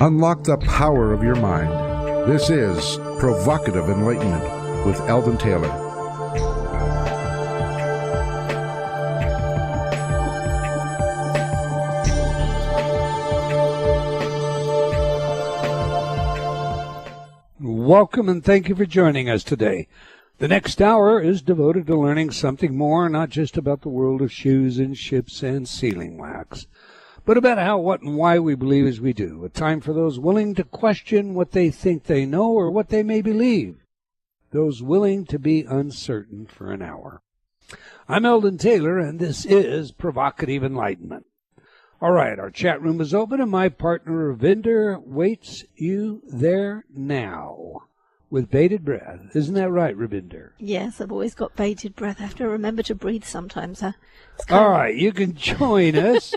Unlock the power of your mind. This is Provocative Enlightenment with Eldon Taylor. Welcome and thank you for joining us today. The next hour is devoted to learning something more, not just about the world of shoes and ships and sealing wax, but about how, what, and why we believe as we do. A time for those willing to question what they think they know or what they may believe. Those willing to be uncertain for an hour. I'm Eldon Taylor, and this is Provocative Enlightenment. All right, our chat room is open, and my partner Ravinder waits you there now with bated breath. Isn't that right, Ravinder? Yes, I've always got bated breath. I have to remember to breathe sometimes. All right, you can join us.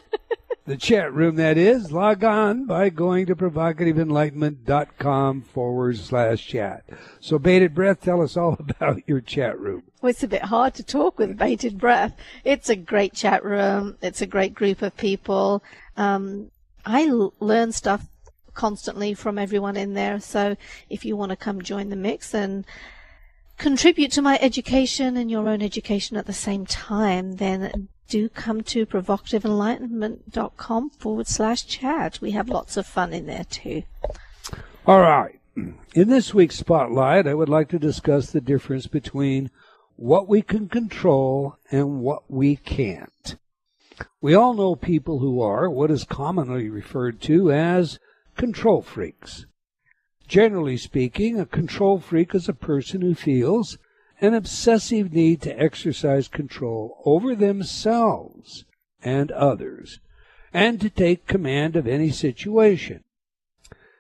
The chat room, that is. Log on by going to provocativeenlightenment.com/chat. So, bated breath, tell us all about your chat room. Well, it's a bit hard to talk with bated breath. It's a great chat room. It's a great group of people. I learn stuff constantly from everyone in there. So if you want to come join the mix and contribute to my education and your own education at the same time, then do come to provocativeenlightenment.com/chat. We have lots of fun in there too. All right. In this week's Spotlight, I would like to discuss the difference between what we can control and what we can't. We all know people who are what is commonly referred to as control freaks. Generally speaking, a control freak is a person who feels an obsessive need to exercise control over themselves and others, and to take command of any situation.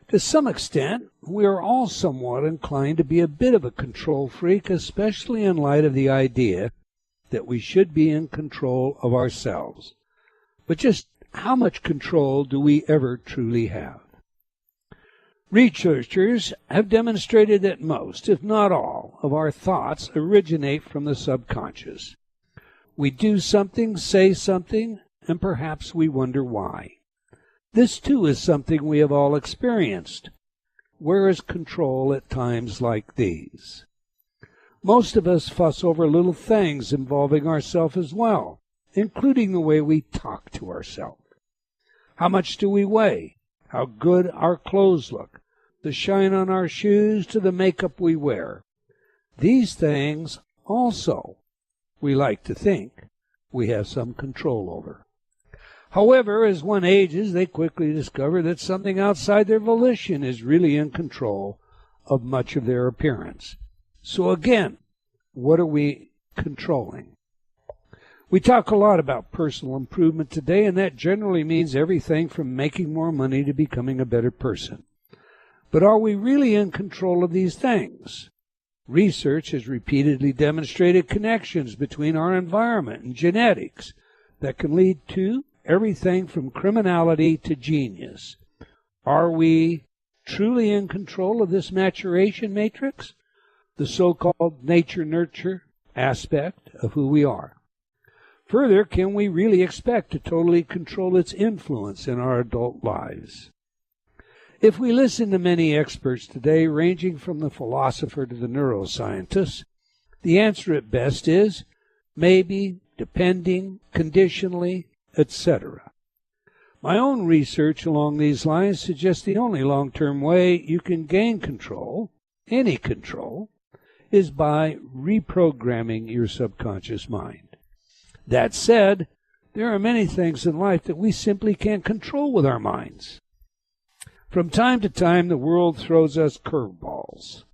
To some extent, we are all somewhat inclined to be a bit of a control freak, especially in light of the idea that we should be in control of ourselves. But just how much control do we ever truly have? Researchers have demonstrated that most, if not all, of our thoughts originate from the subconscious. We do something, say something, and perhaps we wonder why. This, too, is something we have all experienced. Where is control at times like these? Most of us fuss over little things involving ourselves as well, including the way we talk to ourselves. How much do we weigh? How good our clothes look, the shine on our shoes to the makeup we wear. These things also, we like to think, we have some control over. However, as one ages, they quickly discover that something outside their volition is really in control of much of their appearance. So again, what are we controlling? We talk a lot about personal improvement today, and that generally means everything from making more money to becoming a better person. But are we really in control of these things? Research has repeatedly demonstrated connections between our environment and genetics that can lead to everything from criminality to genius. Are we truly in control of this maturation matrix, the so-called nature-nurture aspect of who we are? Further, can we really expect to totally control its influence in our adult lives? If we listen to many experts today, ranging from the philosopher to the neuroscientist, the answer at best is maybe, depending, conditionally, etc. My own research along these lines suggests the only long-term way you can gain control, any control, is by reprogramming your subconscious mind. That said, there are many things in life that we simply can't control with our minds. From time to time, the world throws us curveballs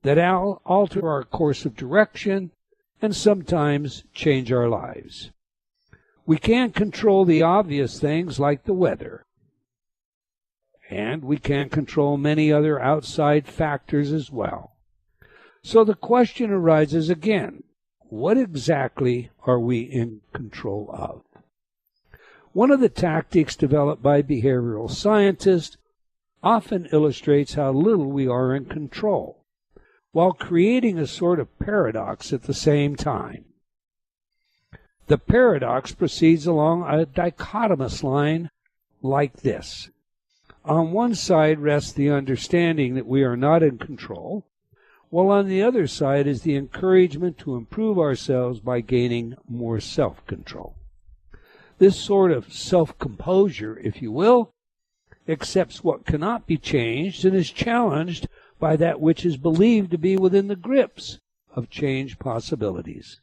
that alter our course of direction and sometimes change our lives. We can't control the obvious things like the weather, and we can't control many other outside factors as well. So the question arises again, what exactly are we in control of? One of the tactics developed by behavioral scientists often illustrates how little we are in control, while creating a sort of paradox at the same time. The paradox proceeds along a dichotomous line like this. On one side rests the understanding that we are not in control, while on the other side is the encouragement to improve ourselves by gaining more self-control. This sort of self-composure, if you will, accepts what cannot be changed and is challenged by that which is believed to be within the grips of change possibilities.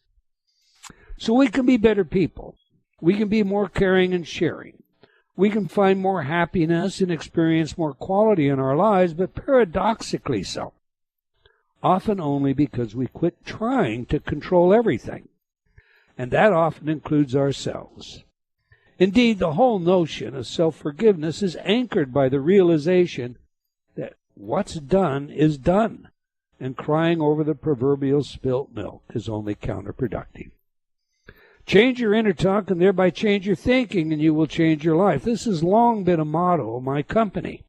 So we can be better people. We can be more caring and sharing. We can find more happiness and experience more quality in our lives, but paradoxically so. Often only because we quit trying to control everything. And that often includes ourselves. Indeed, the whole notion of self-forgiveness is anchored by the realization that what's done is done, and crying over the proverbial spilt milk is only counterproductive. Change your inner talk and thereby change your thinking, and you will change your life. This has long been a motto of my company.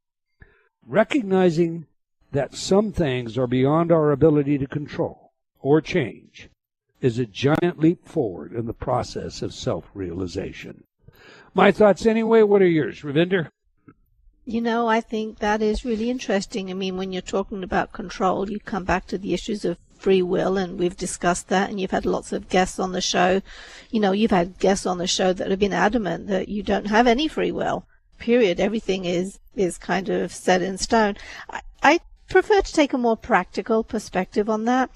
Recognizing that some things are beyond our ability to control or change is a giant leap forward in the process of self-realization. My thoughts anyway. What are yours, Ravinder? I think that is really interesting. I mean, when you're talking about control, you come back to the issues of free will, and we've discussed that, and you've had lots of guests on the show. You've had guests on the show that have been adamant that you don't have any free will, period. Everything is kind of set in stone. I prefer to take a more practical perspective on that.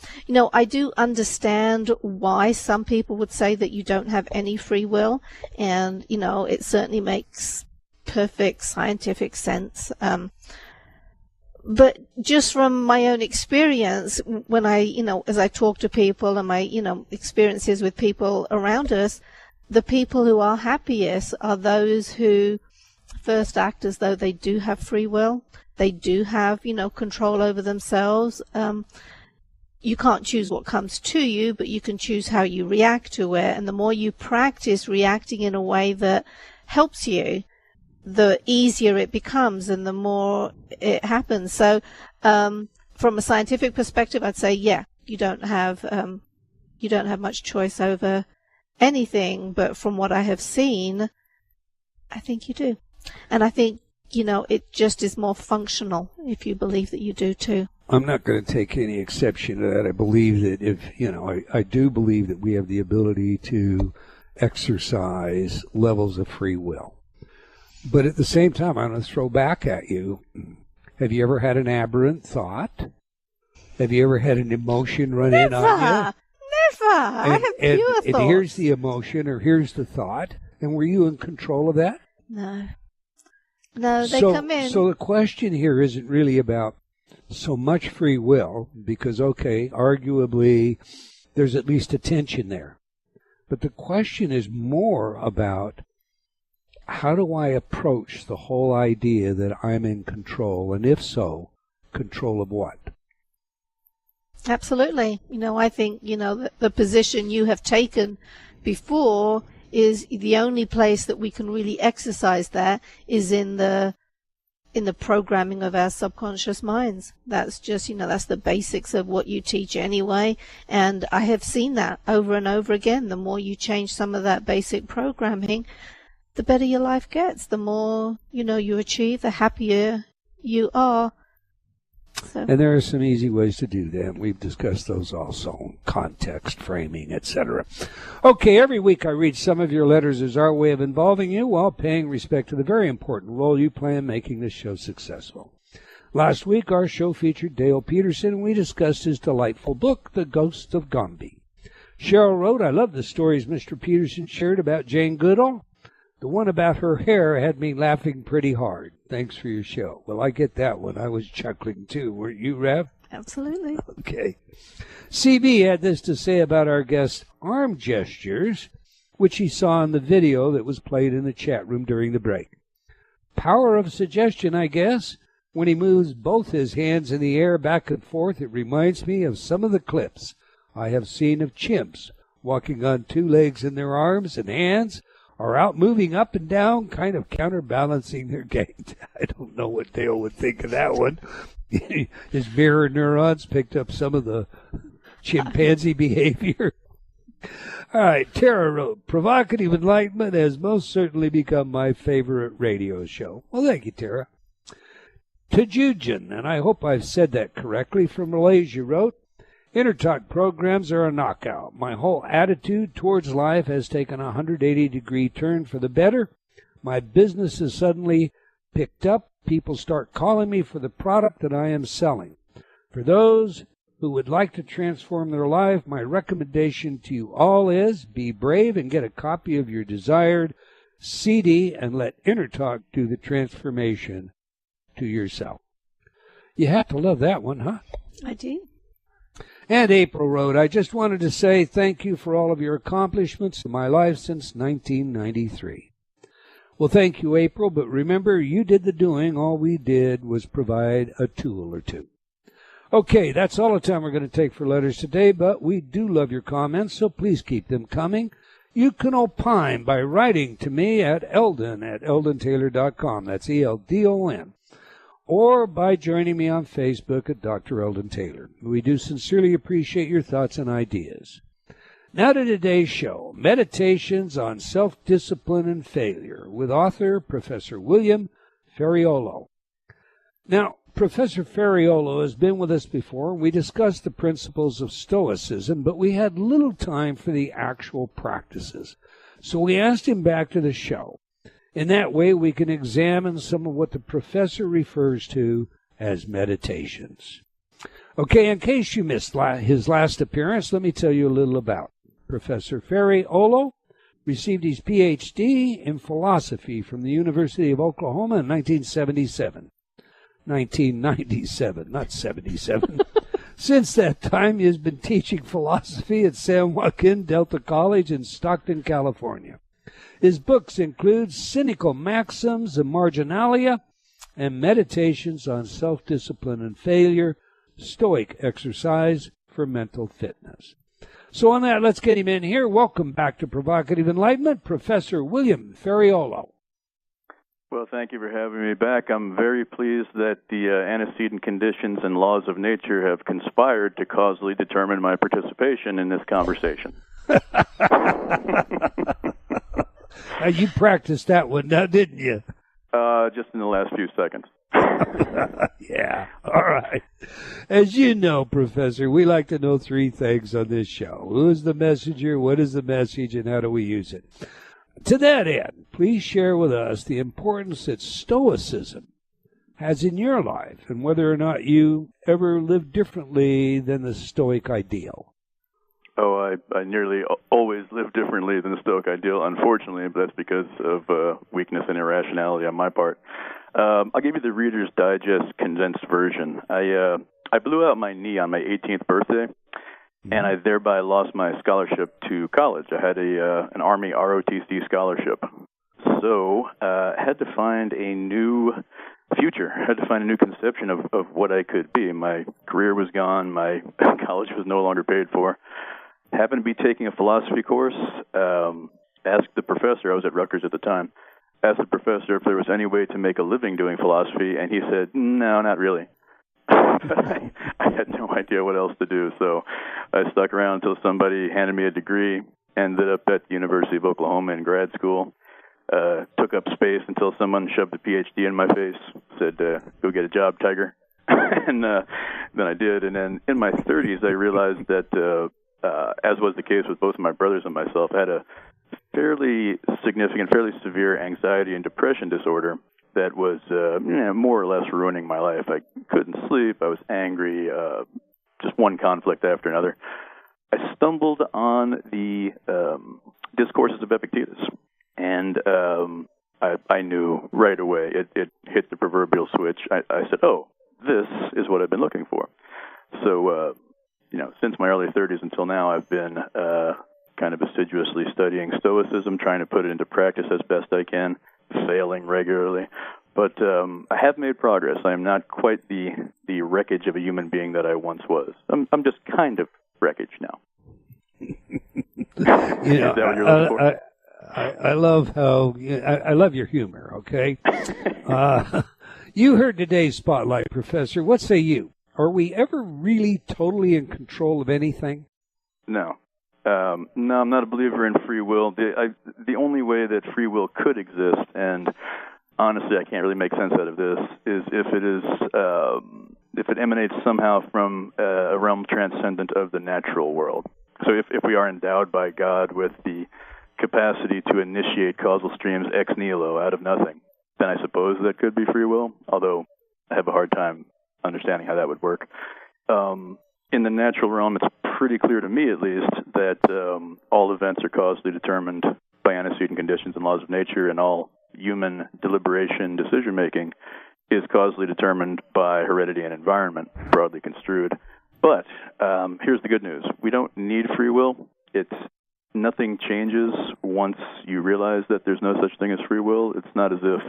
I do understand why some people would say that you don't have any free will, and, it certainly makes perfect scientific sense. But just from my own experience, when as I talk to people and my, experiences with people around us, the people who are happiest are those who first act as though they do have free will. They do have, control over themselves. You can't choose what comes to you, but you can choose how you react to it. And the more you practice reacting in a way that helps you, the easier it becomes and the more it happens. So, from a scientific perspective, I'd say, yeah, you don't have much choice over anything. But from what I have seen, I think you do. And I think, it just is more functional if you believe that you do too. I'm not going to take any exception to that. I believe that I do believe that we have the ability to exercise levels of free will. But at the same time, I'm going to throw back at you. Have you ever had an aberrant thought? Have you ever had an emotion run in on you? Never. I have pure thoughts. And here's the emotion or here's the thought. And were you in control of that? No. No, they come in. So the question here isn't really about so much free will because, okay, arguably there's at least a tension there. But the question is more about how do I approach the whole idea that I'm in control? And if so, control of what? Absolutely. I think, the position you have taken before is the only place that we can really exercise that is in the programming of our subconscious minds. That's just, that's the basics of what you teach anyway. And I have seen that over and over again. The more you change some of that basic programming, the better your life gets. The more, you achieve, the happier you are. So. And there are some easy ways to do that. We've discussed those also, context, framing, etc. Okay, every week I read some of your letters as our way of involving you while paying respect to the very important role you play in making this show successful. Last week, our show featured Dale Peterson, and we discussed his delightful book, The Ghost of Gombe. Cheryl wrote, I love the stories Mr. Peterson shared about Jane Goodall. The one about her hair had me laughing pretty hard. Thanks for your show. Well, I get that one. I was chuckling, too. Weren't you, Rev? Absolutely. Okay. CB had this to say about our guest's arm gestures, which he saw in the video that was played in the chat room during the break. Power of suggestion, I guess. When he moves both his hands in the air back and forth, it reminds me of some of the clips I have seen of chimps walking on two legs in their arms and hands, are out moving up and down, kind of counterbalancing their gait. I don't know what Dale would think of that one. His mirror neurons picked up some of the chimpanzee behavior. All right, Tara wrote, Provocative Enlightenment has most certainly become my favorite radio show. Well, thank you, Tara. Tajujan, and I hope I've said that correctly, from Malaysia wrote, Inner Talk programs are a knockout. My whole attitude towards life has taken a 180-degree turn for the better. My business has suddenly picked up. People start calling me for the product that I am selling. For those who would like to transform their life, my recommendation to you all is be brave and get a copy of your desired CD and let Inner Talk do the transformation to yourself. You have to love that one, huh? I do. And April wrote, I just wanted to say thank you for all of your accomplishments in my life since 1993. Well, thank you, April, but remember, you did the doing. All we did was provide a tool or two. Okay, that's all the time we're going to take for letters today, but we do love your comments, so please keep them coming. You can opine by writing to me at eldon@eldontaylor.com. That's ELDON. Or by joining me on Facebook at Dr. Eldon Taylor. We do sincerely appreciate your thoughts and ideas. Now to today's show, Meditations on Self-Discipline and Failure, with author Professor William Ferriolo. Now, Professor Ferraiolo has been with us before. We discussed the principles of Stoicism, but we had little time for the actual practices. So we asked him back to the show. In that way, we can examine some of what the professor refers to as meditations. Okay, in case you missed his last appearance, let me tell you a little about Professor Ferraiolo. Received his Ph.D. in philosophy from the University of Oklahoma in 1977. 1997, not 77. Since that time, he has been teaching philosophy at San Joaquin Delta College in Stockton, California. His books include Cynical Maxims and Marginalia and Meditations on Self-Discipline and Failure, Stoic Exercise for Mental Fitness. So on that, let's get him in here. Welcome back to Provocative Enlightenment, Professor William Ferriolo. Well, thank you for having me back. I'm very pleased that the antecedent conditions and laws of nature have conspired to causally determine my participation in this conversation. You practiced that one now, didn't you? Just in the last few seconds. Yeah, all right. As you know, Professor, we like to know three things on this show. Who is the messenger, what is the message, and how do we use it? To that end, please share with us the importance that Stoicism has in your life and whether or not you ever lived differently than the Stoic ideal. Oh, I nearly always live differently than the Stoic ideal, unfortunately, but that's because of weakness and irrationality on my part. I'll give you the Reader's Digest condensed version. I blew out my knee on my 18th birthday, and I thereby lost my scholarship to college. I had an Army ROTC scholarship. So I had to find a new future. I had to find a new conception of what I could be. My career was gone. My college was no longer paid for. Happened to be taking a philosophy course. Asked the professor, I was at Rutgers at the time, asked the professor if there was any way to make a living doing philosophy, and he said, no, not really. I had no idea what else to do, so I stuck around until somebody handed me a degree, ended up at the University of Oklahoma in grad school, took up space until someone shoved a Ph.D. in my face, said, go get a job, Tiger. And then I did, and then in my 30s I realized that as was the case with both of my brothers and myself, I had a fairly significant, fairly severe anxiety and depression disorder that was more or less ruining my life. I couldn't sleep. I was angry, just one conflict after another. I stumbled on the Discourses of Epictetus, and I knew right away. It hit the proverbial switch. I said, oh, this is what I've been looking for. So, since my early 30s until now, I've been kind of assiduously studying Stoicism, trying to put it into practice as best I can, failing regularly. But I have made progress. I am not quite the wreckage of a human being that I once was. I'm just kind of wreckage now. Is that what you're looking for? I love how I love your humor. Okay, you heard today's spotlight, Professor. What say you? Are we ever really totally in control of anything? No. No, I'm not a believer in free will. The only way that free will could exist, and honestly I can't really make sense out of this, is if it emanates somehow from a realm transcendent of the natural world. So if we are endowed by God with the capacity to initiate causal streams ex nihilo, out of nothing, then I suppose that could be free will, although I have a hard time understanding how that would work. In the natural realm, it's pretty clear to me, at least, that all events are causally determined by antecedent conditions and laws of nature, and all human deliberation, decision-making is causally determined by heredity and environment, broadly construed. But here's the good news. We don't need free will. Nothing changes once you realize that there's no such thing as free will. It's not as if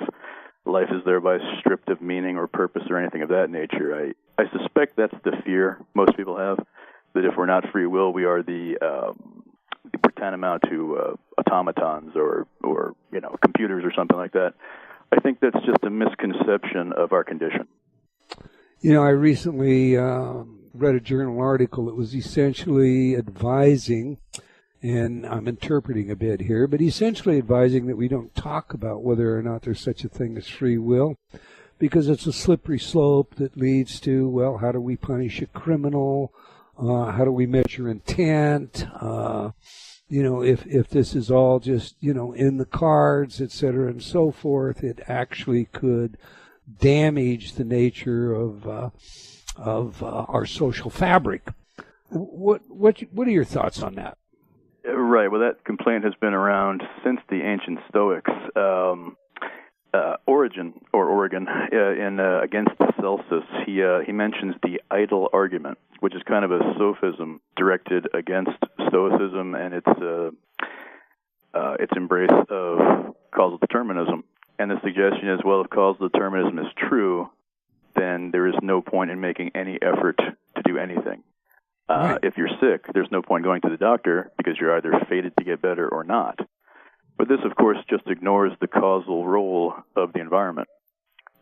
life is thereby stripped of meaning or purpose or anything of that nature. I suspect that's the fear most people have, that if we're not free will, we are the tantamount to automatons or computers or something like that. I think that's just a misconception of our condition. I recently read a journal article that was essentially advising, and I'm interpreting a bit here, but essentially advising that we don't talk about whether or not there's such a thing as free will, because it's a slippery slope that leads to, well, how do we punish a criminal? How do we measure intent? If this is all just, in the cards, et cetera, and so forth, it actually could damage the nature of our social fabric. What are your thoughts on that? Right. Well, that complaint has been around since the ancient Stoics. Origen in Against Celsus, he mentions the idle argument, which is kind of a sophism directed against Stoicism and its embrace of causal determinism. And the suggestion is, well, if causal determinism is true, then there is no point in making any effort to do anything. Right. If you're sick, there's no point going to the doctor because you're either fated to get better or not. But this, of course, just ignores the causal role of the environment.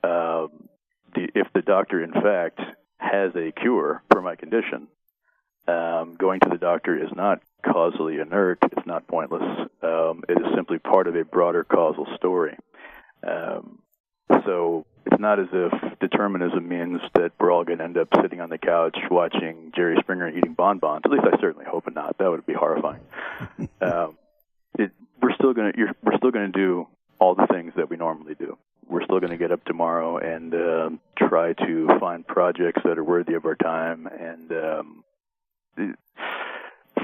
If the doctor, in fact, has a cure for my condition, going to the doctor is not causally inert. It's not pointless. It is simply part of a broader causal story. So it's not as if determinism means that we're all going to end up sitting on the couch watching Jerry Springer and eating bonbons. At least I certainly hope not. That would be horrifying. We're still going to do all the things that we normally do. We're still going to get up tomorrow and try to find projects that are worthy of our time. And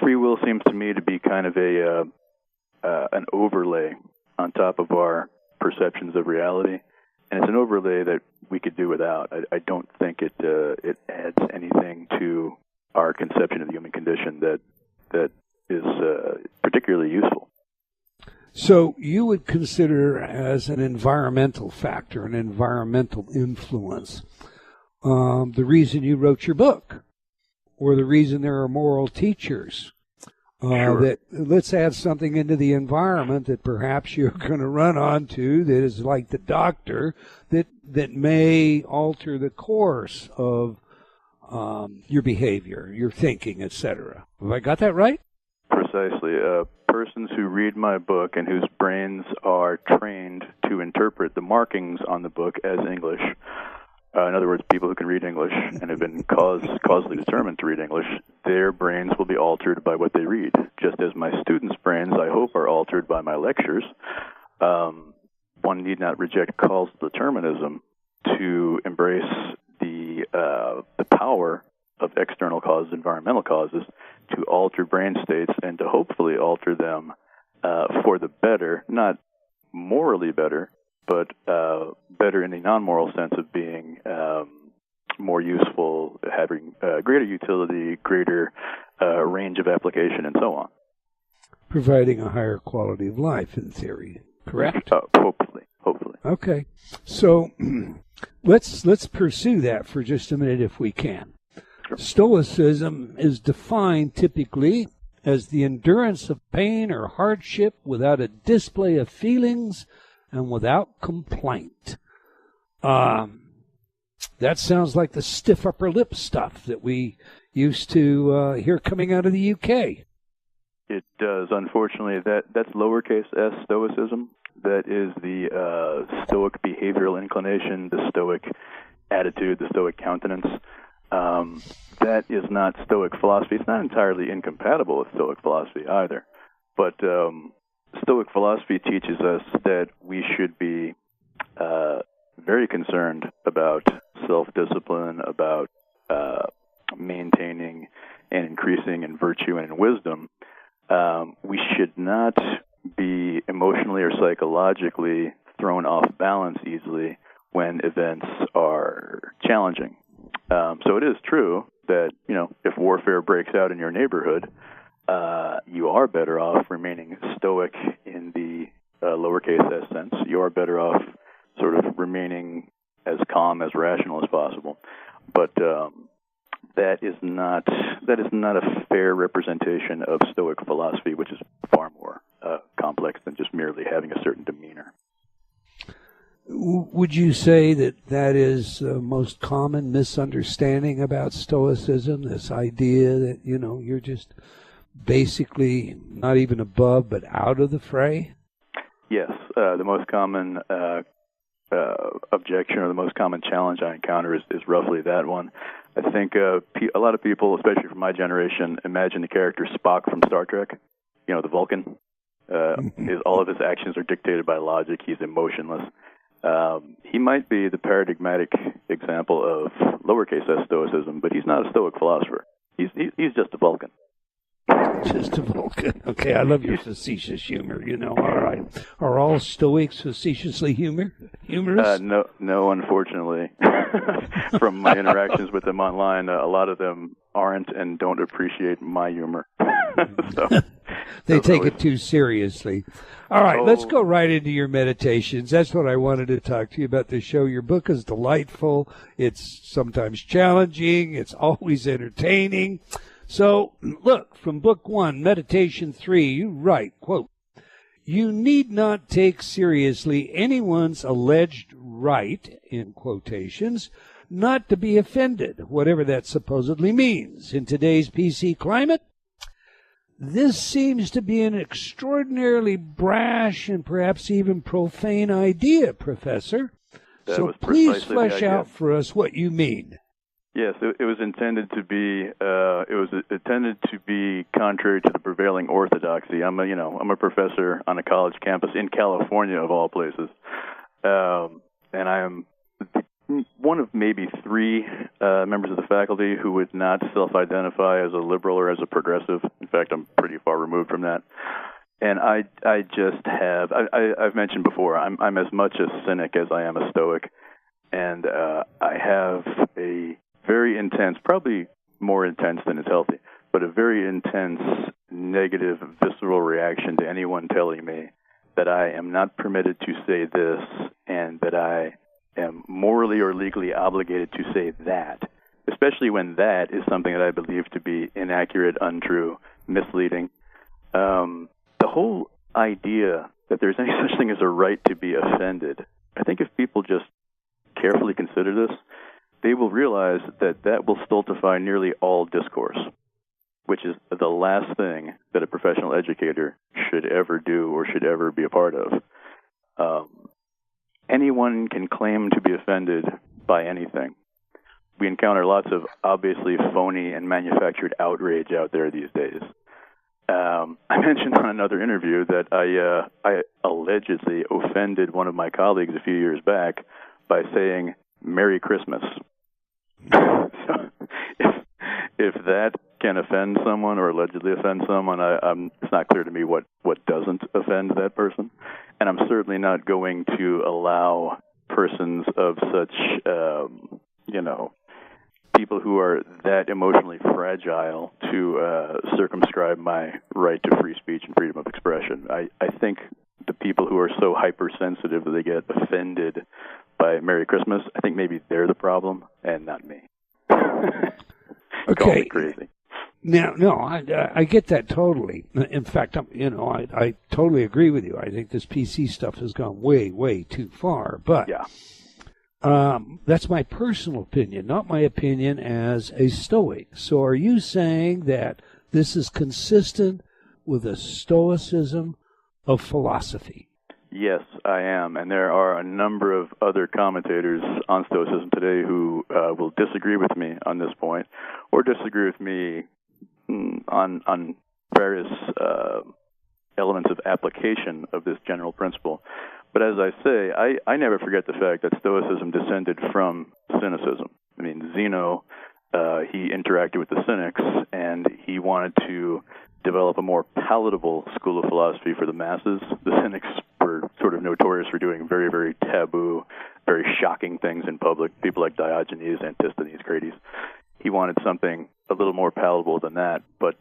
free will seems to me to be kind of an overlay on top of our perceptions of reality, and it's an overlay that we could do without. I don't think it adds anything to our conception of the human condition that is particularly useful. So you would consider as an environmental factor, an environmental influence, the reason you wrote your book, or the reason there are moral teachers. Sure. That let's add something into the environment that perhaps you're going to run onto that is like the doctor that may alter the course of your behavior, your thinking, etc. Have I got that right? Precisely. Persons who read my book and whose brains are trained to interpret the markings on the book as English, in other words, people who can read English and have been causally determined to read English, their brains will be altered by what they read, just as my students' brains, I hope, are altered by my lectures. One need not reject causal determinism to embrace the power of external causes, environmental causes, to alter brain states and to hopefully alter them for the better, not morally better, but better in the non-moral sense of being more useful, having greater utility, greater range of application, and so on. Providing a higher quality of life, in theory, correct? Hopefully. Okay. So let's pursue that for just a minute if we can. Sure. Stoicism is defined typically as the endurance of pain or hardship without a display of feelings and without complaint. That sounds like the stiff upper lip stuff that we used to hear coming out of the UK. It does. Unfortunately, that's lowercase s Stoicism. that is the Stoic behavioral inclination, the Stoic attitude, the Stoic countenance. That is not Stoic philosophy. It's not entirely incompatible with Stoic philosophy either. But Stoic philosophy teaches us that we should be very concerned about self-discipline, about maintaining and increasing in virtue and in wisdom. We should not be emotionally or psychologically thrown off balance easily when events are challenging. So it is true that, if warfare breaks out in your neighborhood, you are better off remaining stoic in the lowercase s sense. You are better off sort of remaining as calm, as rational as possible. But that is not a fair representation of Stoic philosophy, which is far more complex than just merely having a certain demeanor. Would you say that is the most common misunderstanding about Stoicism, this idea that, you're just basically not even above but out of the fray? Yes. The most common objection or the most common challenge I encounter is roughly that one. I think a lot of people, especially from my generation, imagine the character Spock from Star Trek, the Vulcan. All of his actions are dictated by logic. He's emotionless. He might be the paradigmatic example of lowercase s Stoicism, but he's not a Stoic philosopher. He's just a Vulcan. Just a Vulcan. Okay, I love your facetious humor. All right. Are all Stoics facetiously humorous? No, unfortunately. From my interactions with them online, a lot of them aren't and don't appreciate my humor. They take it too seriously. All right, let's go right into your meditations. That's what I wanted to talk to you about this show. Your book is delightful. It's sometimes challenging. It's always entertaining. So, look, from Book 1, Meditation 3, you write, quote, "You need not take seriously anyone's alleged right," in quotations, "not to be offended," whatever that supposedly means. In today's PC climate, this seems to be an extraordinarily brash and perhaps even profane idea, Professor. So please flesh out for us what you mean. Yes, it was intended to be. Contrary to the prevailing orthodoxy. I'm a professor on a college campus in California, of all places, and I am one of maybe three members of the faculty who would not self-identify as a liberal or as a progressive. In fact, I'm pretty far removed from that. And I just have. I've mentioned before. I'm as much a cynic as I am a Stoic, and I have a very intense, probably more intense than is healthy, but a very intense negative, visceral reaction to anyone telling me that I am not permitted to say this and that I am morally or legally obligated to say that, especially when that is something that I believe to be inaccurate, untrue, misleading. The whole idea that there's any such thing as a right to be offended, I think if people just carefully consider this, they will realize that will stultify nearly all discourse, which is the last thing that a professional educator should ever do or should ever be a part of. Anyone can claim to be offended by anything. We encounter lots of obviously phony and manufactured outrage out there these days. I mentioned on another interview that I allegedly offended one of my colleagues a few years back by saying Merry Christmas. So if that can offend someone or allegedly offend someone, it's not clear to me what doesn't offend that person. And I'm certainly not going to allow persons of such, people who are that emotionally fragile to circumscribe my right to free speech and freedom of expression. I think the people who are so hypersensitive that they get offended by Merry Christmas, I think maybe they're the problem and not me. Okay. Call me crazy. Now, no, I get that totally. In fact, I totally agree with you. I think this PC stuff has gone way, way too far. But yeah. That's my personal opinion, not my opinion as a Stoic. So are you saying that this is consistent with a Stoicism of philosophy? Yes, I am. And there are a number of other commentators on Stoicism today who will disagree with me on this point, or disagree with me on various elements of application of this general principle. But as I say, I never forget the fact that Stoicism descended from Cynicism. I mean, Zeno, he interacted with the Cynics, and he wanted to develop a more palatable school of philosophy for the masses. The Cynics were sort of notorious for doing very, very taboo, very shocking things in public, people like Diogenes, Antisthenes, Crates. He wanted something a little more palatable than that, but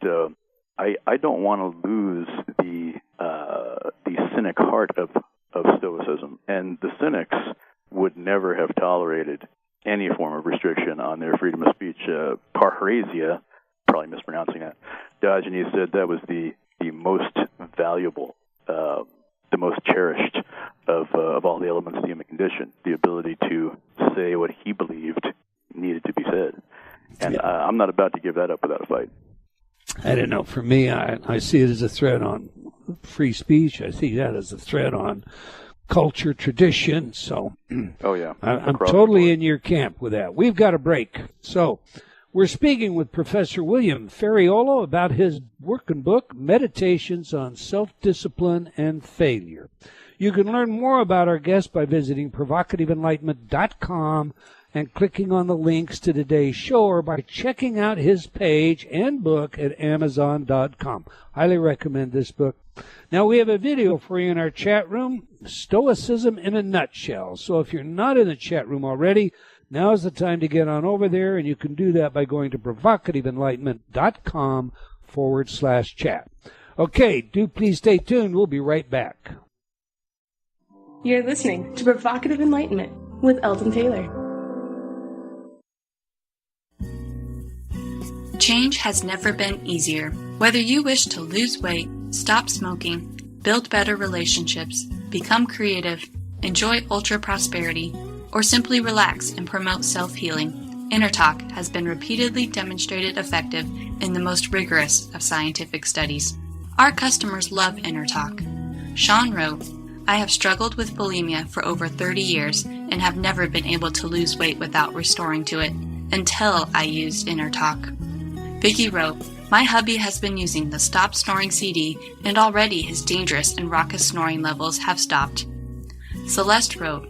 I don't want to lose the Cynic heart of Stoicism, and the Cynics would never have tolerated any form of restriction on their freedom of speech. Parrhesia, probably mispronouncing that, Diogenes said that was the most valuable, the most cherished of all the elements of the human condition, the ability to say what he believed needed to be said. And I'm not about to give that up without a fight. I don't know. For me, I see it as a threat on free speech. I see that as a threat on culture, tradition. So oh, yeah. I'm totally in your camp with that. We've got a break. So we're speaking with Professor William Ferraiolo about his working book, Meditations on Self-Discipline and Failure. You can learn more about our guest by visiting provocativeenlightenment.com and clicking on the links to today's show, or by checking out his page and book at Amazon.com. Highly recommend this book. Now, we have a video for you in our chat room, Stoicism in a Nutshell. So if you're not in the chat room already, now's the time to get on over there, and you can do that by going to provocativeenlightenment.com/chat. Okay, do please stay tuned. We'll be right back. You're listening to Provocative Enlightenment with Eldon Taylor. Change has never been easier. Whether you wish to lose weight, stop smoking, build better relationships, become creative, enjoy ultra prosperity, or simply relax and promote self-healing, Inner Talk has been repeatedly demonstrated effective in the most rigorous of scientific studies. Our customers love Inner Talk. Sean wrote, "I have struggled with bulimia for over 30 years and have never been able to lose weight without restoring to it until I used Inner Talk." Vicky wrote, "My hubby has been using the Stop Snoring CD, and already his dangerous and raucous snoring levels have stopped." Celeste wrote,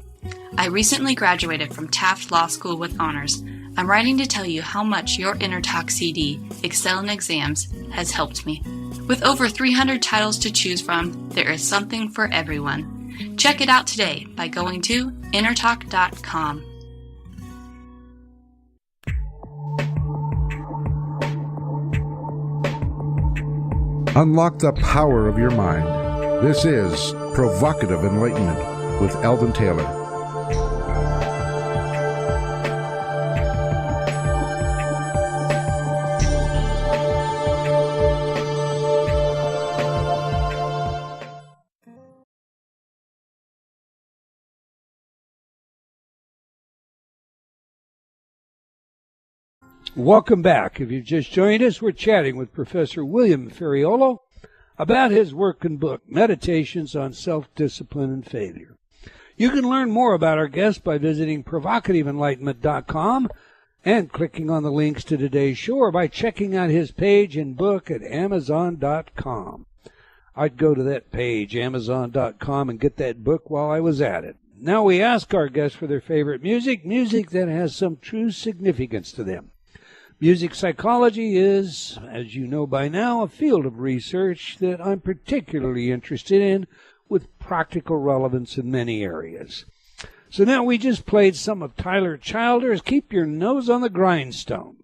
"I recently graduated from Taft Law School with honors. I'm writing to tell you how much your Inner Talk CD, Excel in Exams, has helped me. With over 300 titles to choose from, there is something for everyone. Check it out today by going to innertalk.com. Unlock the power of your mind. This is Provocative Enlightenment with Eldon Taylor. Welcome back. If you've just joined us, we're chatting with Professor William Ferriolo about his work and book, Meditations on Self-Discipline and Failure. You can learn more about our guest by visiting provocativeenlightenment.com and clicking on the links to today's show, or by checking out his page and book at Amazon.com. I'd go to that page, Amazon.com, and get that book while I was at it. Now we ask our guests for their favorite music that has some true significance to them. Music psychology is, as you know by now, a field of research that I'm particularly interested in, with practical relevance in many areas. So now we just played some of Tyler Childer's Keep Your Nose on the Grindstone.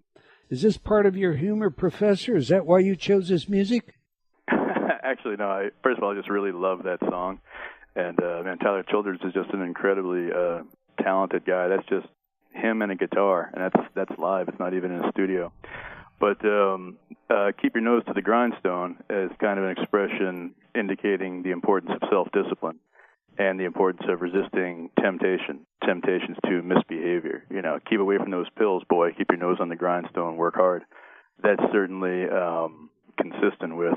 Is this part of your humor, Professor? Is that why you chose this music? Actually, no. First of all, I just really love that song. And, man, Tyler Childers is just an incredibly talented guy. That's just him and a guitar, and that's live. It's not even in a studio. But keep your nose to the grindstone is kind of an expression indicating the importance of self-discipline and the importance of resisting temptations to misbehavior. You know, keep away from those pills, boy. Keep your nose on the grindstone. Work hard. That's certainly consistent with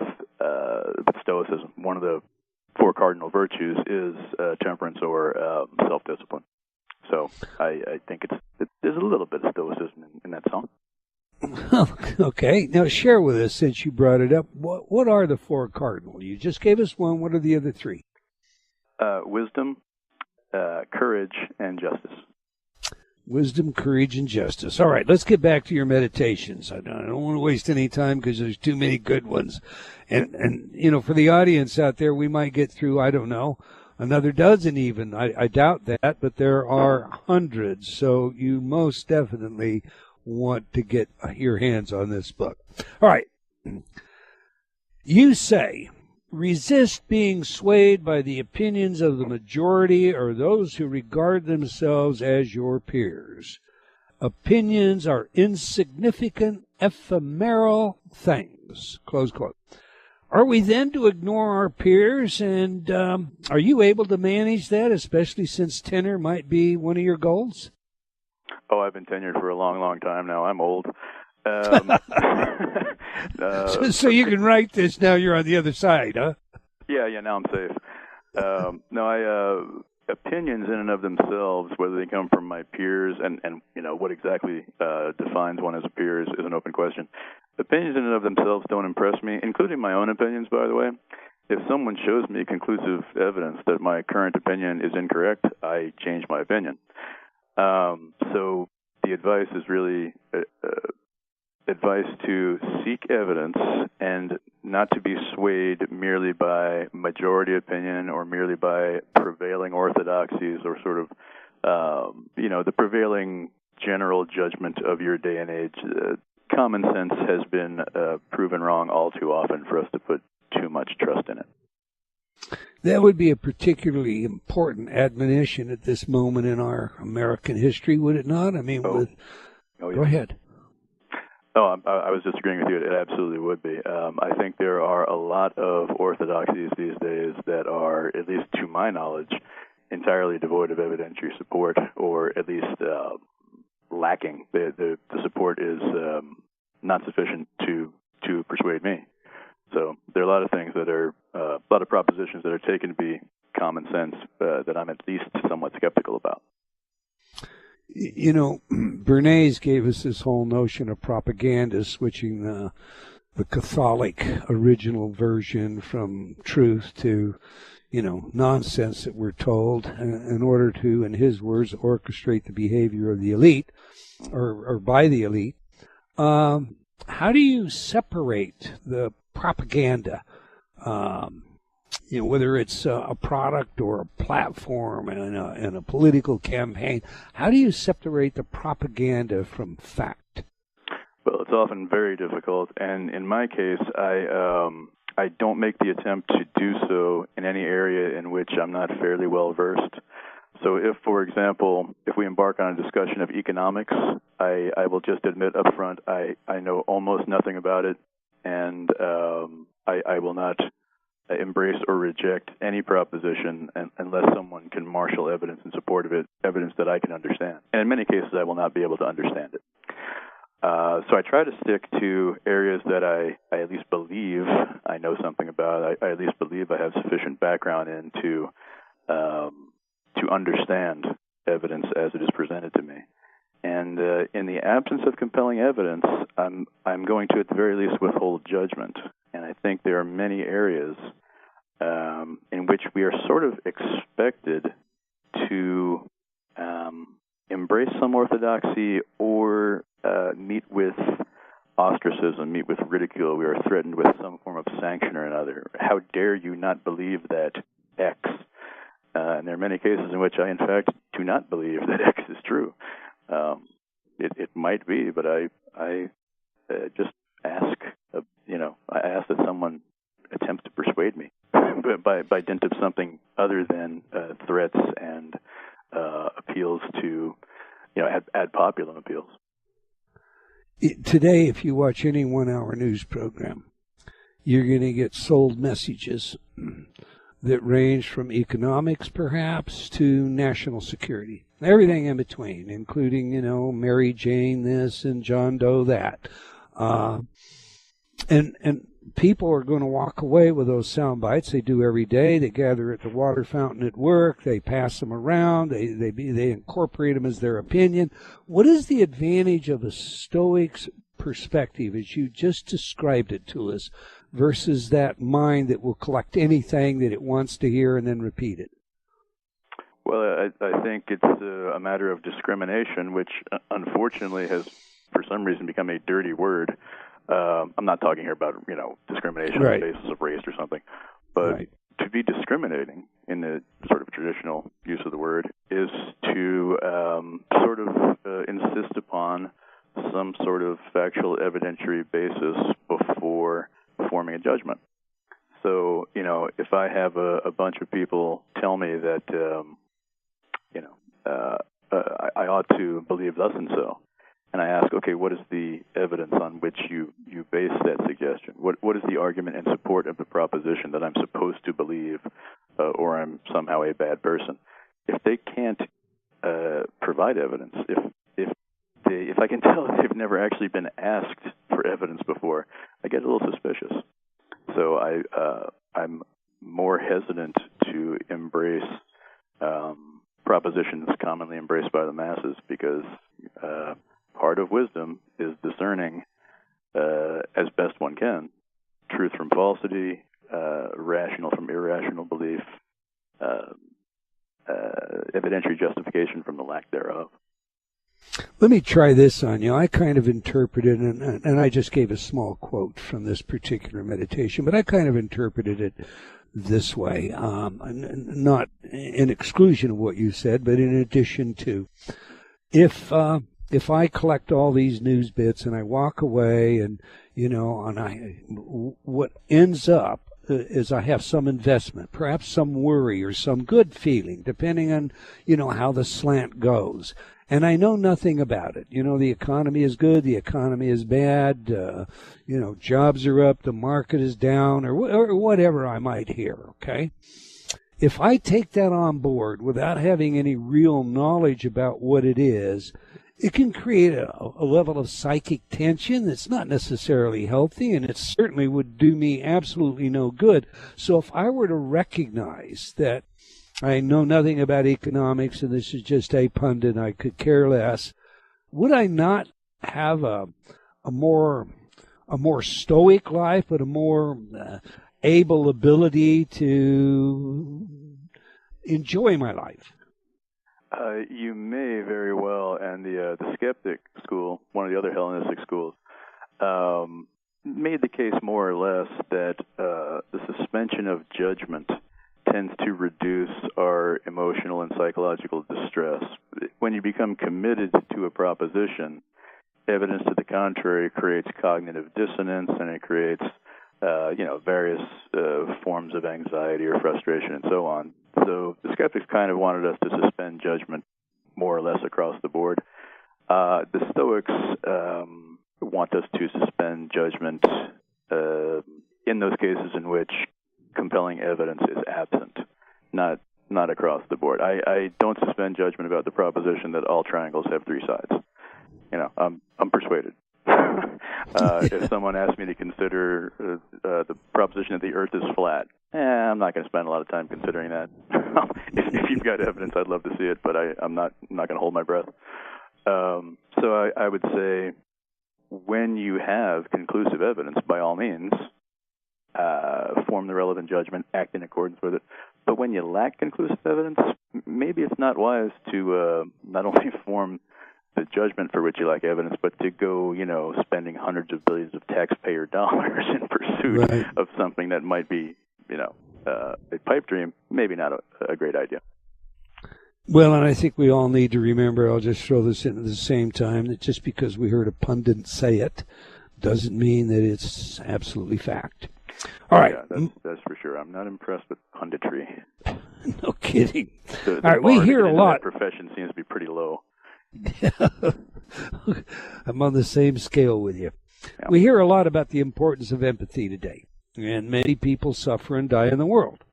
Stoicism. One of the four cardinal virtues is temperance or self-discipline. So I think there's a little bit of Stoicism in that song. Okay. Now share with us, since you brought it up, what are the four cardinal? You just gave us one. What are the other three? Wisdom, courage, and justice. Wisdom, courage, and justice. All right, let's get back to your meditations. I don't want to waste any time because there's too many good ones. And for the audience out there, we might get through, I don't know, another dozen even. I doubt that, but there are hundreds. So you most definitely want to get your hands on this book. All right. You say, resist being swayed by the opinions of the majority or those who regard themselves as your peers. Opinions are insignificant, ephemeral things. Close quote. Are we then to ignore our peers, and are you able to manage that, especially since tenure might be one of your goals? Oh, I've been tenured for a long, long time now. I'm old. So you can write this now you're on the other side, huh? Yeah, now I'm safe. Opinions in and of themselves, whether they come from my peers and what exactly defines one as a peer is an open question. Opinions in and of themselves don't impress me, including my own opinions, by the way. If someone shows me conclusive evidence that my current opinion is incorrect, I change my opinion. So the advice is really advice to seek evidence and not to be swayed merely by majority opinion or merely by prevailing orthodoxies or sort of, the prevailing general judgment of your day and age. Common sense has been proven wrong all too often for us to put too much trust in it. That would be a particularly important admonition at this moment in our American history, would it not? I mean, yeah. Go ahead. Oh, I was just agreeing with you. It absolutely would be. I think there are a lot of orthodoxies these days that are, at least to my knowledge, entirely devoid of evidentiary support, or at least lacking. The support is not sufficient to persuade me. So there are a lot of things that are, a lot of propositions that are taken to be common sense that I'm at least somewhat skeptical about. Bernays gave us this whole notion of propaganda, switching the Catholic original version from truth to, nonsense that we're told in order to, in his words, orchestrate the behavior of the elite or by the elite. How do you separate the propaganda, whether it's a product or a platform and a political campaign? How do you separate the propaganda from fact? Well, it's often very difficult, and in my case, I don't make the attempt to do so in any area in which I'm not fairly well versed. So if, for example, if we embark on a discussion of economics, I will just admit up front I know almost nothing about it, and I will not embrace or reject any proposition unless someone can marshal evidence in support of it, evidence that I can understand. And in many cases, I will not be able to understand it. So I try to stick to areas that I at least believe I know something about. I at least believe I have sufficient background in to understand evidence as it is presented to me. And in the absence of compelling evidence, I'm going to, at the very least, withhold judgment. And I think there are many areas in which we are sort of expected to embrace some orthodoxy or meet with ostracism, meet with ridicule. We are threatened with some form of sanction or another. How dare you not believe that X? And there are many cases in which I, in fact, do not believe that X is true. It might be, but I just ask, I ask that someone attempt to persuade me by dint of something other than threats and appeals to, ad populum appeals. Today, if you watch any 1 hour news program, you're going to get sold messages that range from economics, perhaps, to national security. Everything in between, including, Mary Jane this and John Doe that. And people are going to walk away with those sound bites. They do every day. They gather at the water fountain at work. They pass them around. They incorporate them as their opinion. What is the advantage of a Stoic's perspective, as you just described it to us, versus that mind that will collect anything that it wants to hear and then repeat it? Well, I think it's a matter of discrimination, which unfortunately has, for some reason, become a dirty word. I'm not talking here about, discrimination on the basis of race or something, but to be discriminating in the sort of traditional use of the word is to insist upon some sort of factual evidentiary basis before forming a judgment. So, if I have a bunch of people tell me that, I ought to believe thus and so, and I ask, okay, what is the evidence on which you base that suggestion? What is the argument in support of the proposition that I'm supposed to believe, or I'm somehow a bad person? If they can't provide evidence, if I can tell that they've never actually been asked for evidence before, I get a little suspicious. So I'm more hesitant to embrace propositions commonly embraced by the masses, because part of wisdom is discerning, as best one can, truth from falsity, rational from irrational belief, evidentiary justification from the lack thereof. Let me try this on you. I kind of interpreted, and I just gave a small quote from this particular meditation, but I kind of interpreted it this way, not in exclusion of what you said, but in addition to, if I collect all these news bits and I walk away and, what ends up is I have some investment, perhaps some worry or some good feeling, depending on, how the slant goes. And I know nothing about it. The economy is good, the economy is bad, jobs are up, the market is down, or whatever I might hear, okay? If I take that on board without having any real knowledge about what it is, it can create a level of psychic tension that's not necessarily healthy, and it certainly would do me absolutely no good. So if I were to recognize that I know nothing about economics and this is just a pundit, I could care less, would I not have a more stoic life, but a more able ability to enjoy my life? You may very well, and the skeptic school, one of the other Hellenistic schools, made the case more or less that the suspension of judgment tends to reduce our emotional and psychological distress. When you become committed to a proposition, evidence to the contrary creates cognitive dissonance, and it creates various forms of anxiety or frustration and so on. So the skeptics kind of wanted us to suspend judgment more or less across the board. The Stoics want us to suspend judgment in those cases in which compelling evidence is absent, not across the board. I don't suspend judgment about the proposition that all triangles have three sides. I'm persuaded. If someone asks me to consider the proposition that the Earth is flat, I'm not going to spend a lot of time considering that. If you've got evidence, I'd love to see it, but I'm not going to hold my breath. So I would say, when you have conclusive evidence, by all means, form the relevant judgment, act in accordance with it. But when you lack conclusive evidence, maybe it's not wise to not only form the judgment for which you lack evidence, but to go, spending hundreds of billions of taxpayer dollars in pursuit of something that might be, a pipe dream. Maybe not a great idea. Well, and I think we all need to remember, I'll just throw this in at the same time, that just because we heard a pundit say it doesn't mean that it's absolutely fact. All right. Yeah, that's for sure. I'm not impressed with punditry. No kidding. The all right, we hear a lot. That profession seems to be pretty low. I'm on the same scale with you. Yeah. We hear a lot about the importance of empathy today, and many people suffer and die in the world.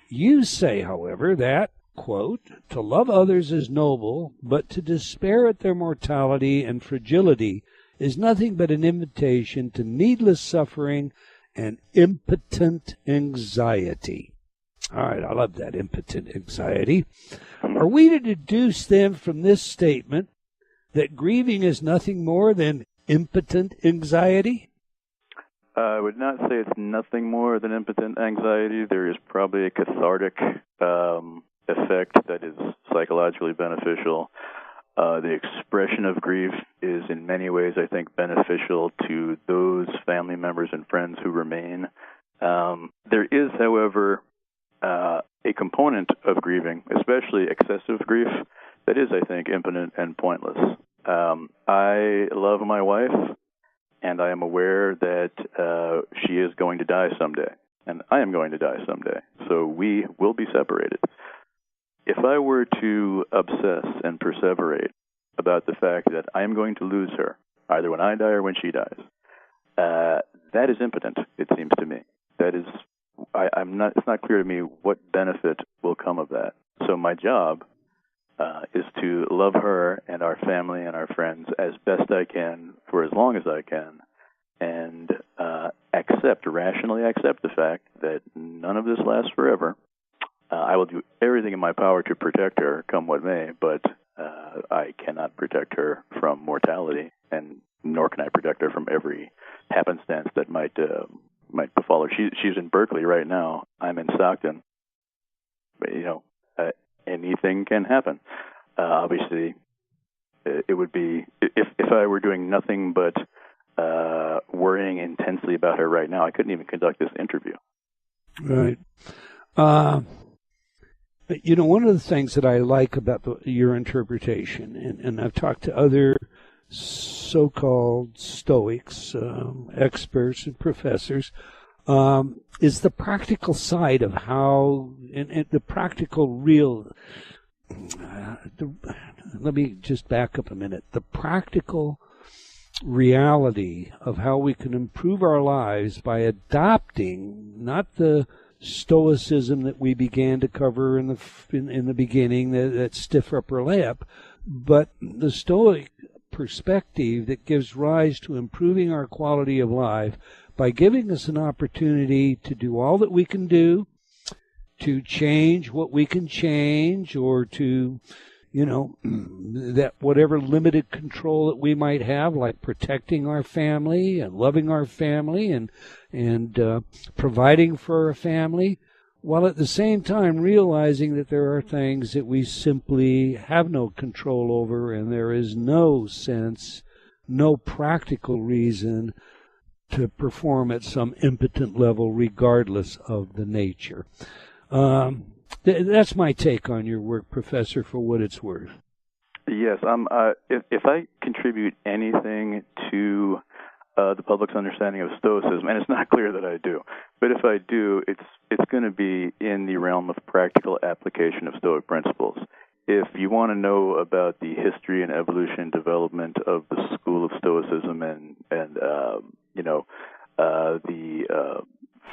You say, however, that, quote, to love others is noble, but to despair at their mortality and fragility is nothing but an invitation to needless suffering and impotent anxiety. All right, I love that, impotent anxiety. Are we to deduce then from this statement that grieving is nothing more than impotent anxiety? I would not say it's nothing more than impotent anxiety. There is probably a cathartic effect that is psychologically beneficial. The expression of grief is in many ways, I think, beneficial to those family members and friends who remain. There is, however, a component of grieving, especially excessive grief, that is, I think, impotent and pointless. I love my wife, and I am aware that she is going to die someday, and I am going to die someday, so we will be separated. If I were to obsess and perseverate about the fact that I am going to lose her, either when I die or when she dies, that is impotent, it seems to me. That is, it's not clear to me what benefit will come of that. So my job is to love her and our family and our friends as best I can for as long as I can, and rationally accept the fact that none of this lasts forever. I will do everything in my power to protect her, come what may, but I cannot protect her from mortality, and nor can I protect her from every happenstance that might befall her. She's in Berkeley right now. I'm in Stockton. But, anything can happen. Obviously, it would be if I were doing nothing but worrying intensely about her right now, I couldn't even conduct this interview. Right. One of the things that I like about your interpretation, and I've talked to other so-called Stoics, experts and professors, is the practical side of how, and the practical real, let me just back up a minute, the practical reality of how we can improve our lives by adopting not the Stoicism that we began to cover in the beginning, that stiff upper lip, but the Stoic perspective that gives rise to improving our quality of life by giving us an opportunity to do all that we can do, to change what we can change, or to, that whatever limited control that we might have, like protecting our family and loving our family and providing for our family, while at the same time realizing that there are things that we simply have no control over, and there is no practical reason to perform at some impotent level regardless of the nature. That's my take on your work, Professor, for what it's worth. Yes, if I contribute anything to the public's understanding of Stoicism, and it's not clear that I do, but if I do, it's going to be in the realm of practical application of Stoic principles. If you want to know about the history and evolution and development of the school of Stoicism and the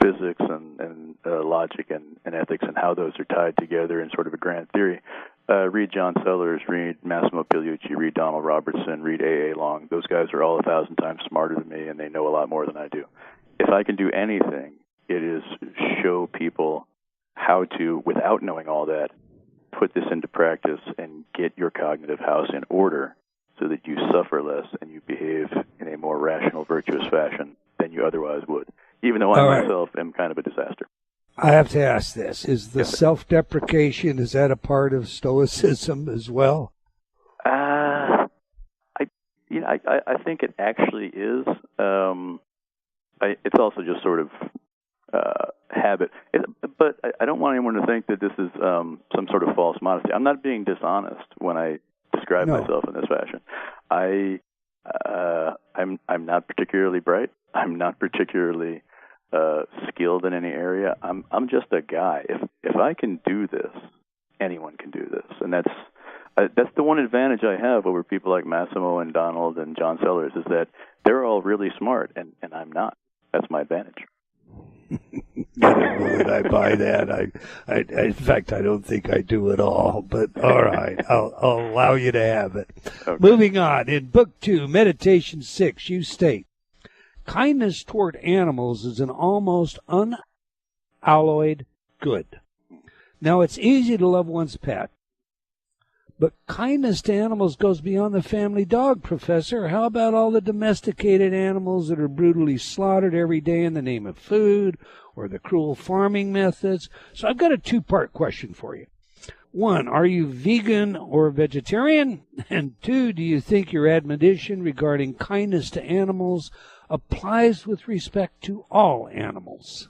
physics and logic and ethics and how those are tied together in sort of a grand theory, read John Sellers, read Massimo Pigliucci, read Donald Robertson, read A.A. Long. Those guys are all 1,000 times smarter than me, and they know a lot more than I do. If I can do anything, it is show people how to, without knowing all that, put this into practice and get your cognitive house in order so that you suffer less and you behave in a more rational, virtuous fashion than you otherwise would, even though I myself am kind of a disaster. I have to ask this. Is the self-deprecation, is that a part of Stoicism as well? I think it actually is. It's also just sort of habit. But I don't want anyone to think that this is some sort of false modesty. I'm not being dishonest when I describe myself in this fashion. I'm not particularly bright. I'm not particularly skilled in any area. I'm just a guy. If I can do this, anyone can do this, and that's the one advantage I have over people like Massimo and Donald and John Sellers, is that they're all really smart, and I'm not. That's my advantage. I don't know that I buy that. In fact, I don't think I do at all. But all right, I'll allow you to have it. Okay. Moving on, in Book 2, Meditation 6, you state, Kindness toward animals is an almost unalloyed good. Now, it's easy to love one's pet, but kindness to animals goes beyond the family dog, Professor. How about all the domesticated animals that are brutally slaughtered every day in the name of food, or the cruel farming methods? So I've got a two-part question for you. One, are you vegan or vegetarian? And two, do you think your admonition regarding kindness to animals applies with respect to all animals?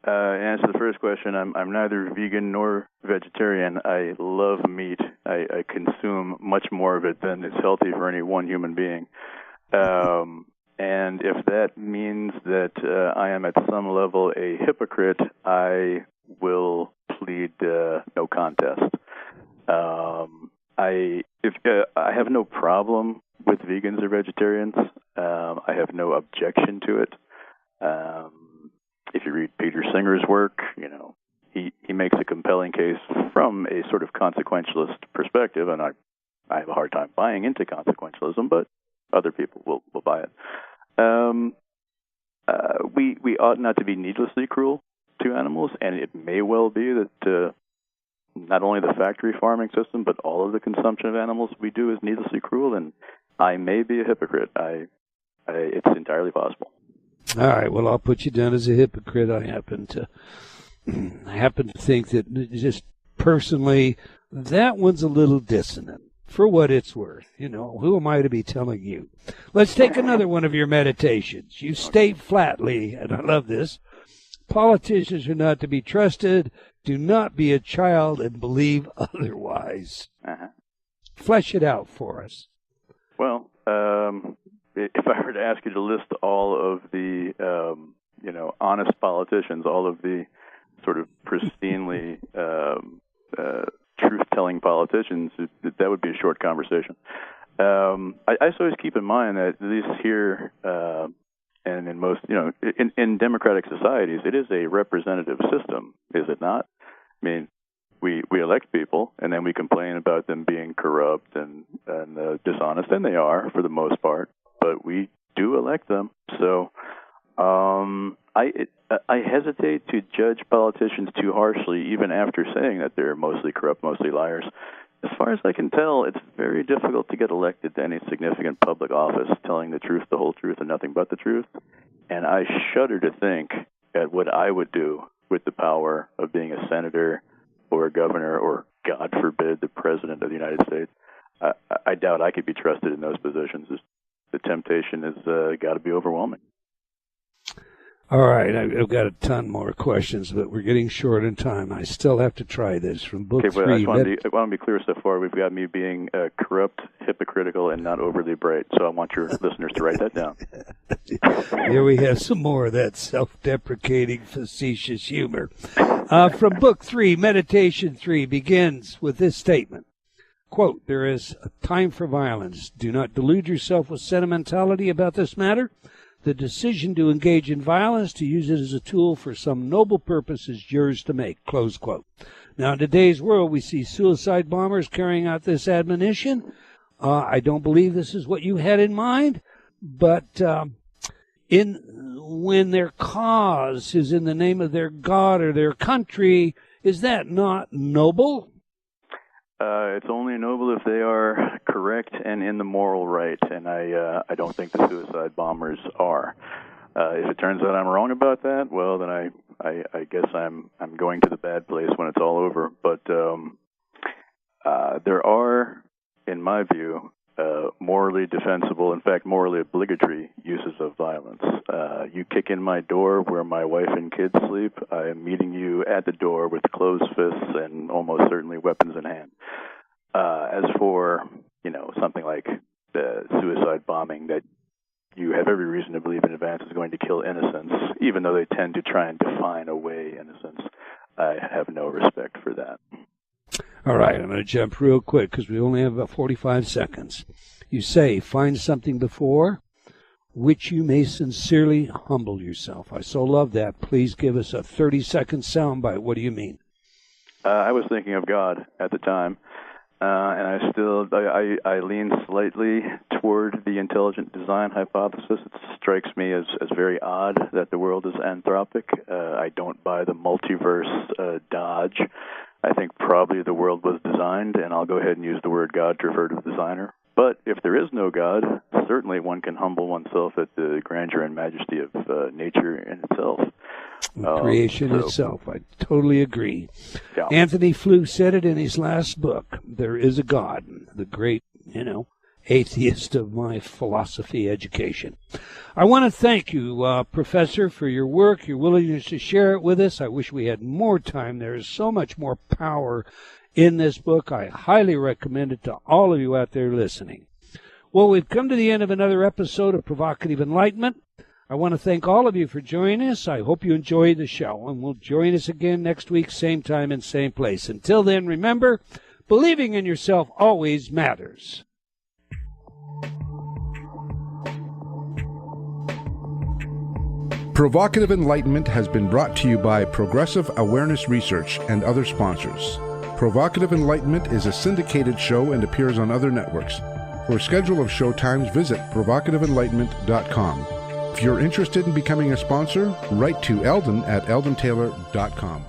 Answer the first question. I'm neither vegan nor vegetarian. I love meat. I consume much more of it than is healthy for any one human being. And if that means that I am at some level a hypocrite, I will plead no contest. I have no problem with vegans or vegetarians. I have no objection to it. If you read Peter Singer's work, he makes a compelling case from a sort of consequentialist perspective, and I have a hard time buying into consequentialism, but other people will buy it. We ought not to be needlessly cruel to animals, and it may well be that not only the factory farming system, but all of the consumption of animals we do is needlessly cruel, and I may be a hypocrite. It's entirely possible. All right, well, I'll put you down as a hypocrite. I happen to think that just personally, that one's a little dissonant, for what it's worth. Who am I to be telling you? Let's take another one of your meditations. You state flatly, and I love this, politicians are not to be trusted. Do not be a child and believe otherwise. Uh-huh. Flesh it out for us. Well, if I were to ask you to list all of the, honest politicians, all of the sort of pristinely truth-telling politicians, that would be a short conversation. I always keep in mind that at least here and in most, in democratic societies, it is a representative system, is it not? I mean, we elect people, and then we complain about them being corrupt and dishonest, and they are for the most part. But we do elect them. So I hesitate to judge politicians too harshly, even after saying that they're mostly corrupt, mostly liars. As far as I can tell, it's very difficult to get elected to any significant public office telling the truth, the whole truth, and nothing but the truth. And I shudder to think at what I would do with the power of being a senator or a governor or, God forbid, the president of the United States. I doubt I could be trusted in those positions. The temptation has got to be overwhelming. All right, I've got a ton more questions, but we're getting short in time. I still have to try this from book 3. I want to be clear so far. We've got me being corrupt, hypocritical, and not overly bright. So I want your listeners to write that down. Here we have some more of that self-deprecating, facetious humor. From book 3, Meditation 3 begins with this statement. Quote, there is a time for violence. Do not delude yourself with sentimentality about this matter. The decision to engage in violence, to use it as a tool for some noble purpose, is yours to make. Close quote. Now, in today's world, we see suicide bombers carrying out this admonition. I don't believe this is what you had in mind, but when their cause is in the name of their God or their country, is that not noble? It's only noble if they are correct and in the moral right, and I don't think the suicide bombers are. If it turns out I'm wrong about that, well, then I guess I'm going to the bad place when it's all over. But there are, in my view, morally defensible, in fact, morally obligatory uses of violence. You kick in my door where my wife and kids sleep, I am meeting you at the door with closed fists and almost certainly weapons in hand. As for, something like the suicide bombing that you have every reason to believe in advance is going to kill innocents, even though they tend to try and define away innocence, I have no respect for that. All right, I'm going to jump real quick because we only have about 45 seconds. You say, find something before which you may sincerely humble yourself. I so love that. Please give us a 30-second soundbite. What do you mean? I was thinking of God at the time. and I lean slightly toward the intelligent design hypothesis. It strikes me as very odd that the world is anthropic. I don't buy the multiverse dodge. I think probably the world was designed, and I'll go ahead and use the word God to refer to the designer. But if there is no God, certainly one can humble oneself at the grandeur and majesty of nature in itself. Creation itself. I totally agree. Yeah. Anthony Flew said it in his last book, There is a God, the great, atheist of my philosophy education. I want to thank you, Professor, for your work, your willingness to share it with us. I wish we had more time. There is so much more power in this book. I highly recommend it to all of you out there listening. Well, we've come to the end of another episode of Provocative Enlightenment. I want to thank all of you for joining us. I hope you enjoyed the show, and will join us again next week, same time and same place. Until then, remember, believing in yourself always matters. Provocative Enlightenment has been brought to you by Progressive Awareness Research and other sponsors. Provocative Enlightenment is a syndicated show and appears on other networks. For a schedule of show times, visit provocativeenlightenment.com. If you're interested in becoming a sponsor, write to Eldon at eldontaylor.com.